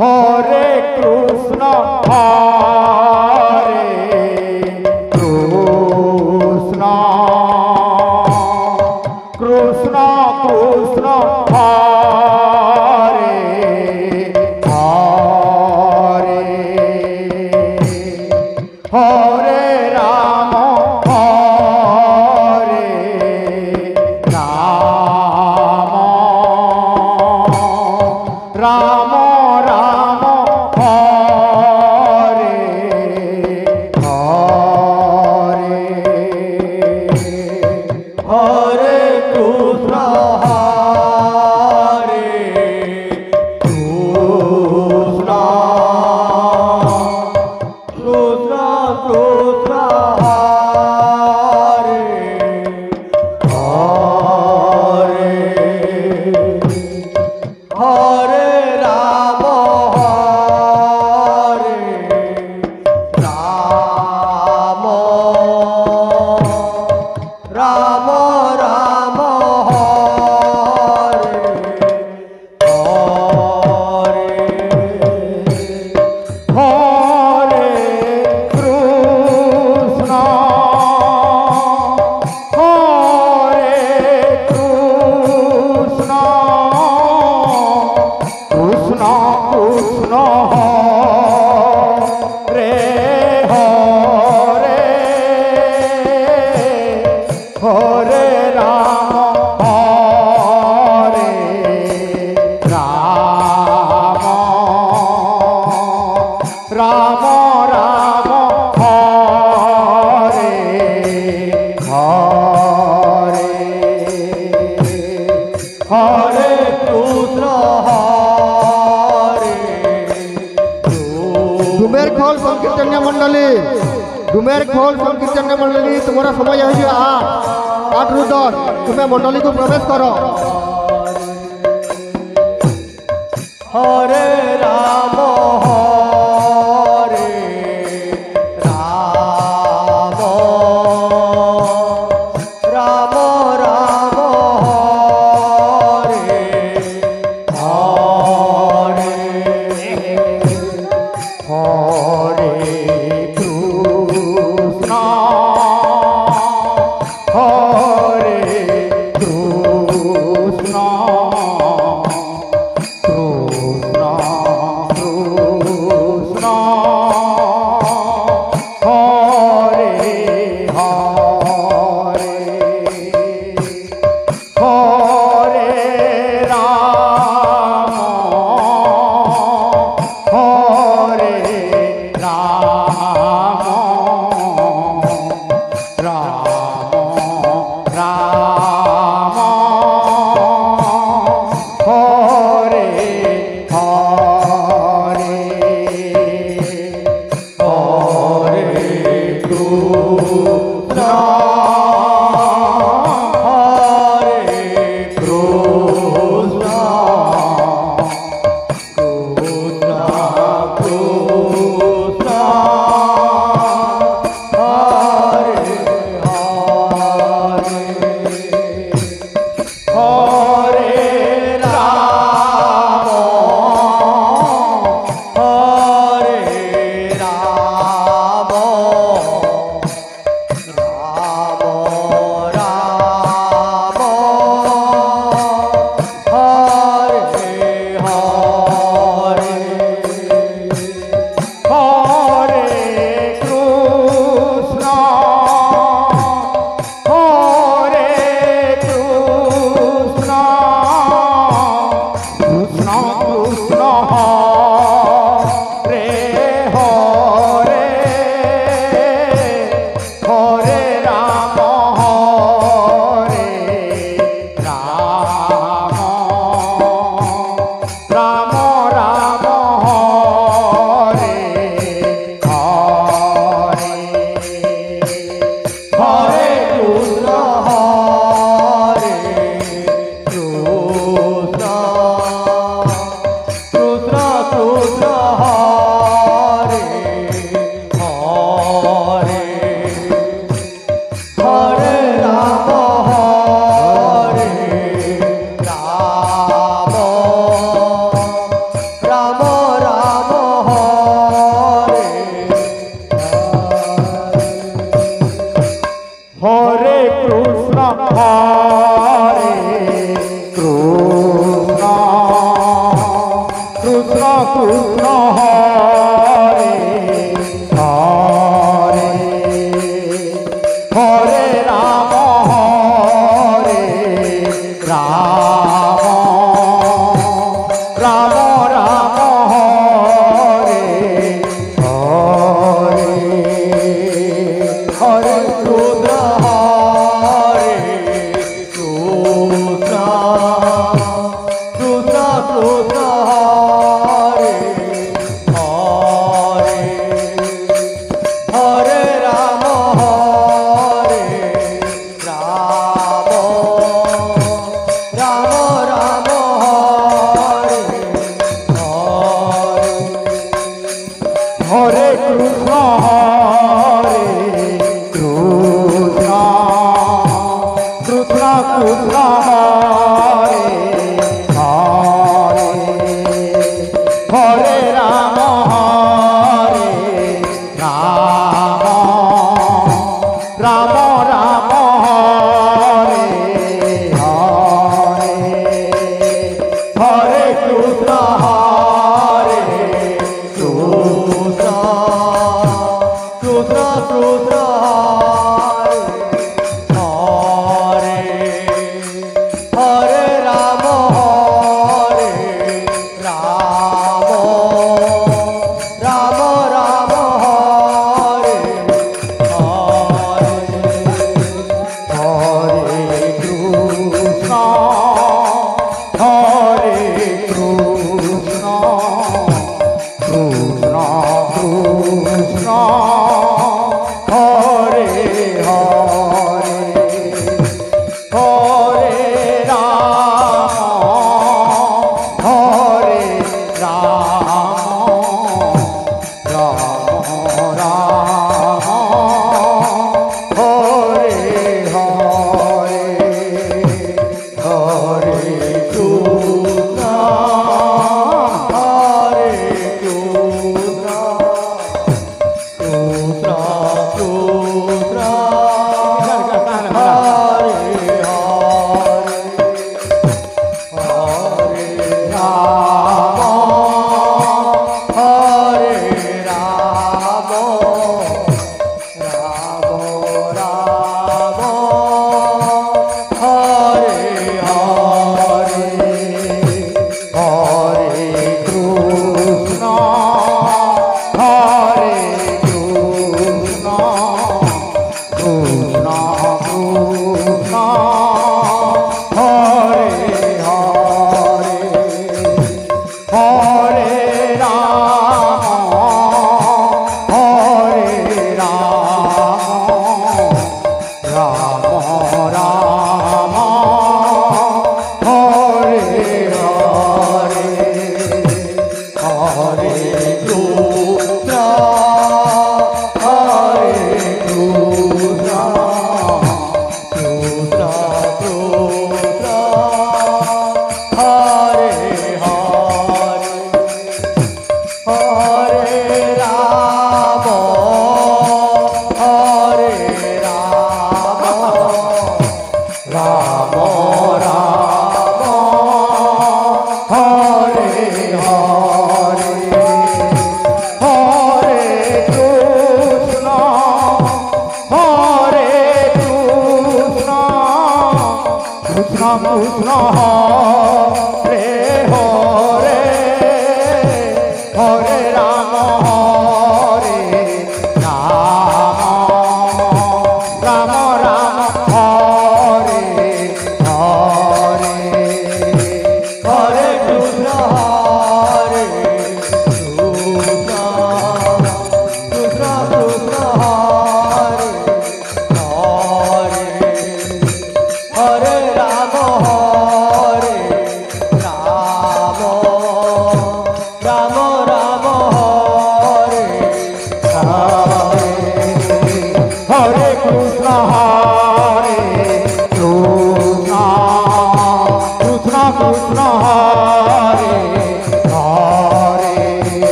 हरे कृष्ण हरे कृष्ण कृष्ण कृष्ण हरे हरे हरे राम हरे राम राम राम हरे हरे हरे कृष्ण हरे कृष्ण कृष्ण कृष्ण हरे हरे हरे राम हरे राम राम राम हरे हरे हरे कृष्ण हरे कृष्ण कृष्ण कृष्ण हरे हरे हरे राम हरे राम राम राम हरे हरे हरे कृष्ण हरे डुमेर खोल संकीर्तन्य मंडली डुमेर खोल संकीर्तन्य मंडली तुम्हारा समय है 8 ରୁ 10 तुम्हें मंडली को प्रवेश करो। हरे राम हरे राम राम राम हरे हरे हरे कृष्ण हरे कृष्ण कृष्ण कृष्ण हरे हरे हरे राम हरे राम राम राम हरे हरे हरे कृष्ण हरे कृष्ण कृष्ण कृष्ण हरे हरे हरे राम हरे राम राम राम हरे हरे हरे कृष्ण हरे कृष्ण कृष्ण कृष्ण हरे हरे हरे राम हरे राम राम राम हरे हरे हरे कृष्ण हरे कृष्ण कृष्ण কৃষ্ণ কৃষ্ণ হরে হরে হরে রাম হরে রাম রাম রাম হরে হরে হরে রুদ্র হরে রুদ্র রুদ্র রুদ্র হরে হরে হরে রাম হরে রাম রাম রাম হরে হরে হরে কৃষ্ণ হরে কৃষ্ণ কৃষ্ণ কৃষ্ণ হরে হরে হরে রাম হরে রাম রাম রাম হরে হরে হরে কৃষ্ণ হরে কৃষ্ণ কৃষ্ণ কৃষ্ণ হরে হরে রাম হরে রাম রাম রাম হরে হরে হরে কৃষ্ণ হরে কৃষ্ণ কৃষ্ণ কৃষ্ণ হরে হরে হরে রাম হরে রাম রাম রাম হরে হরে হরে কৃষ্ণ হরে কৃষ্ণ কৃষ্ণ কৃষ্ণ হরে হরে রাম হরে রাম রাম রাম হরে হরে হরে কৃষ্ণ হরে কৃষ্ণ কৃষ্ণ কৃষ্ণ হরে হরে হরে রাম হরে রাম রাম রাম হরে হরে হরে কৃষ্ণ হরে কৃষ্ণ কৃষ্ণ কৃষ্ণ হরে হরে হরে রাম হরে রাম রাম রাম হরে হরে হরে কৃষ্ণ হরে কৃষ্ণ কৃষ্ণ কৃষ্ণ